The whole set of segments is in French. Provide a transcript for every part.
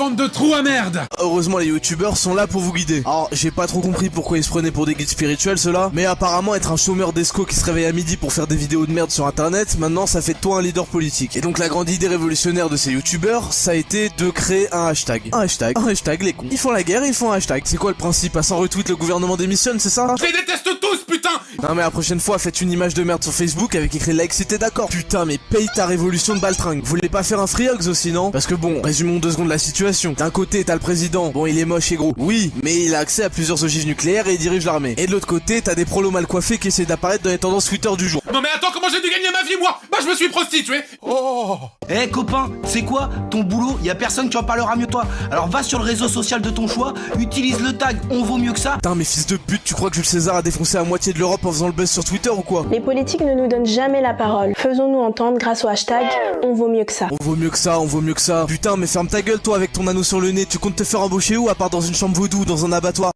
bande de trous à merde. Heureusement les youtubeurs sont là pour vous guider. Alors j'ai pas trop compris pourquoi ils se prenaient pour des guides spirituels ceux-là, mais apparemment être un chômeur d'esco qui se réveille à midi pour faire des vidéos de merde sur internet, maintenant ça fait de toi un leader politique. Et donc la grande idée révolutionnaire de ces youtubeurs, ça a été de créer un hashtag. Un hashtag les cons. Ils font la guerre, ils font un hashtag. C'est quoi le principe? À 100 retweets le gouvernement démissionne, c'est ça? Je les déteste tous, putain. Non mais la prochaine fois faites une image de merde sur Facebook avec écrit like si t'es d'accord. Putain mais paye ta révolution de baltringue. Vous voulez pas faire un free hugs aussi non? Parce que bon, résumons 2 secondes la situation. D'un côté t'as le président, bon il est moche et gros. Oui, mais il a accès à plusieurs ogives nucléaires et il dirige l'armée. Et de l'autre côté t'as des prolos mal coiffés qui essaient d'apparaître dans les tendances Twitter du jour. Non mais attends, comment j'ai dû gagner ma vie moi? Bah je me suis prostitué. Oh. Eh copain, c'est quoi? Ton boulot, y a personne qui en parlera mieux que toi. Alors va sur le réseau social de ton choix, utilise le tag on vaut mieux que ça. Putain mais fils de pute, tu crois que Jules César a défoncé la moitié de l'Europe en faisant le buzz sur Twitter ou quoi? Les politiques ne nous donnent jamais la parole. Faisons-nous entendre grâce au hashtag on vaut mieux que ça. On vaut mieux que ça, on vaut mieux que ça. Putain mais ferme ta gueule toi avec ton anneau sur le nez, tu comptes te faire embaucher où à part dans une chambre vaudou, dans un abattoir?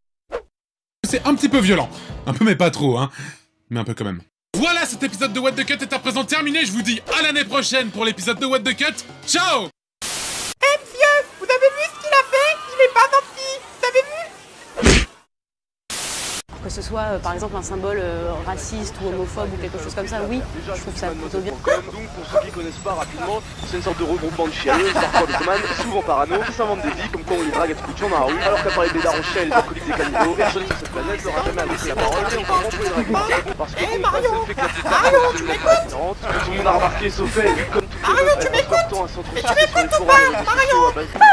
C'est un petit peu violent. Un peu mais pas trop hein. Mais un peu quand même. Voilà, cet épisode de What the Cut est à présent terminé. Je vous dis à l'année prochaine pour l'épisode de What the Cut. Ciao. Eh monsieur, vous avez vu ce qu'il a fait? Il est pas gentil, vous avez vu? Que ce soit par exemple un symbole raciste ou homophobe ou quelque chose comme ça, oui, je trouve ça plutôt bien. Quand même donc, pour ceux qui connaissent pas rapidement, c'est une sorte de regroupement de chialeux, parfois mythomanes, souvent parano, qui s'inventent des vies comme quand on les drague à tout bout de champ dans la rue, alors qu'à parler des daronchels, des alcooliques, des cannibaux, personne sur cette planète leur a jamais adressé la parole et on comprend pour les draguer. Parce que bon, Mario, ça fait que la plupart Mario, de tu la m'écoutes? différente, tout le monde a remarqué sauf elle, comme toutes les Mario, meufs, tu elle passe leur temps à m'écoutes? s'entretuer Et tu sur les m'écoutes ou forums pas, et les réseaux Mario? sociaux à base de...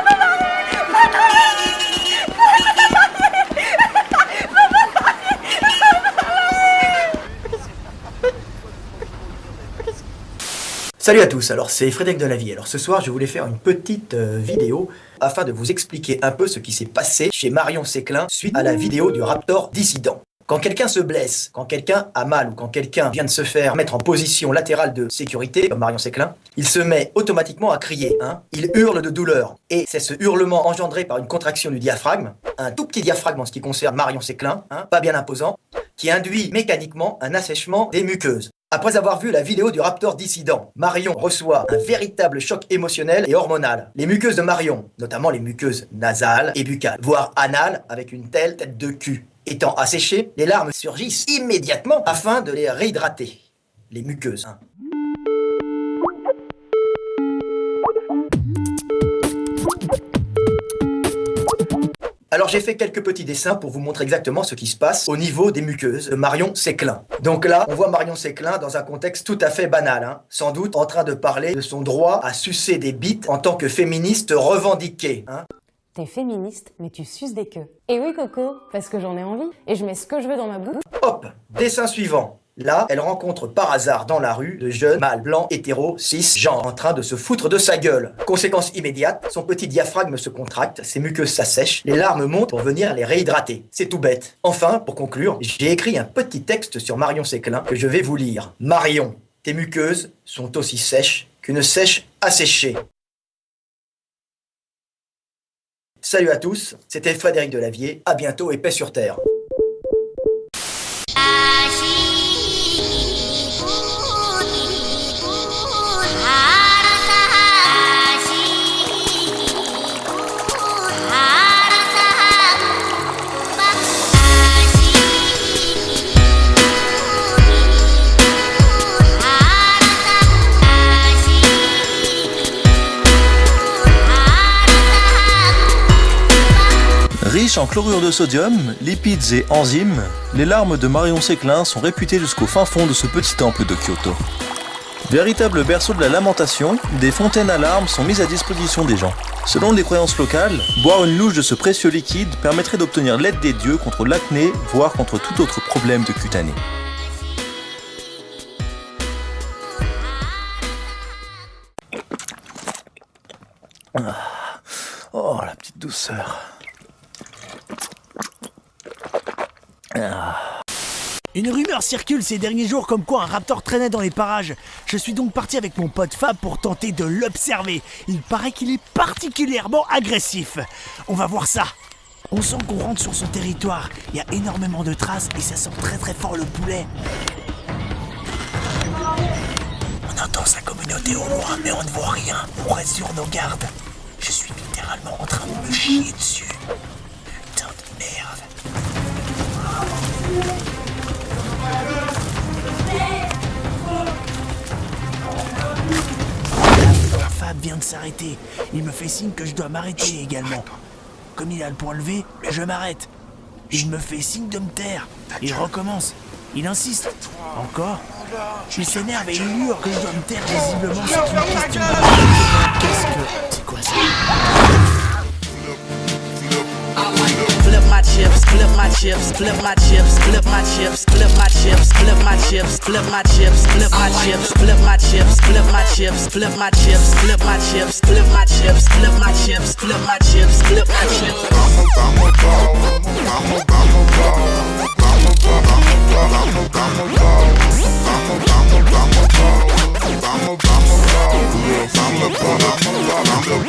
Salut à tous, alors c'est Frédéric Delavier. Alors ce soir je voulais faire une petite vidéo afin de vous expliquer un peu ce qui s'est passé chez Marion Séclin suite à la vidéo du Raptor dissident. Quand quelqu'un se blesse, quand quelqu'un a mal ou quand quelqu'un vient de se faire mettre en position latérale de sécurité, comme Marion Séclin, il se met automatiquement à crier, hein. Il hurle de douleur. Et c'est ce hurlement engendré par une contraction du diaphragme, un tout petit diaphragme en ce qui concerne Marion Séclin, hein, pas bien imposant, qui induit mécaniquement un assèchement des muqueuses. Après avoir vu la vidéo du Raptor dissident, Marion reçoit un véritable choc émotionnel et hormonal. Les muqueuses de Marion, notamment les muqueuses nasales et buccales, voire anales avec une telle tête de cul, étant asséchées, les larmes surgissent immédiatement afin de les réhydrater. Les muqueuses, hein. Alors j'ai fait quelques petits dessins pour vous montrer exactement ce qui se passe au niveau des muqueuses de Marion Séclin. Donc là, on voit Marion Séclin dans un contexte tout à fait banal, hein, sans doute en train de parler de son droit à sucer des bites en tant que féministe revendiquée. Hein. T'es féministe, mais tu suces des queues. Et oui Coco, parce que j'en ai envie, et je mets ce que je veux dans ma bouche. Hop, dessin suivant. Là, elle rencontre par hasard dans la rue de jeunes mâles blancs, hétéros, cis, genre en train de se foutre de sa gueule. Conséquence immédiate, son petit diaphragme se contracte, ses muqueuses s'assèchent, les larmes montent pour venir les réhydrater. C'est tout bête. Enfin, pour conclure, j'ai écrit un petit texte sur Marion Séclin que je vais vous lire. Marion, tes muqueuses sont aussi sèches qu'une sèche asséchée. Salut à tous, c'était Frédéric Delavier, à bientôt et paix sur terre. Riche en chlorure de sodium, lipides et enzymes, les larmes de Marion Séclin sont réputées jusqu'au fin fond de ce petit temple de Kyoto. Véritable berceau de la lamentation, des fontaines à larmes sont mises à disposition des gens. Selon les croyances locales, boire une louche de ce précieux liquide permettrait d'obtenir l'aide des dieux contre l'acné, voire contre tout autre problème de cutané. Oh, la petite douceur. Une rumeur circule ces derniers jours comme quoi un raptor traînait dans les parages. Je suis donc parti avec mon pote Fab pour tenter de l'observer. Il paraît qu'il est particulièrement agressif. On va voir ça. On sent qu'on rentre sur son territoire. Il y a énormément de traces et ça sent très très fort le poulet. On entend sa communauté au loin mais on ne voit rien. On reste sur nos gardes. Je suis littéralement en train train de me chier dessus. Putain de merde. Fab vient de s'arrêter. Il me fait signe que je dois m'arrêter également. Comme il a le point levé, je m'arrête. Il me fait signe de me taire. Il recommence. Il insiste. Encore. Il s'énerve et il hurle que je dois me taire visiblement. C'est une question de... Qu'est-ce que... C'est quoi ça? Flip my chips, flip my chips, flip my chips, flip my chips, flip my chips, flip my chips, flip my chips, flip my chips, flip my chips, flip my chips, flip my chips, flip my chips, flip my chips, flip my chips, flip my chips, flip my chips.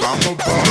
I'm a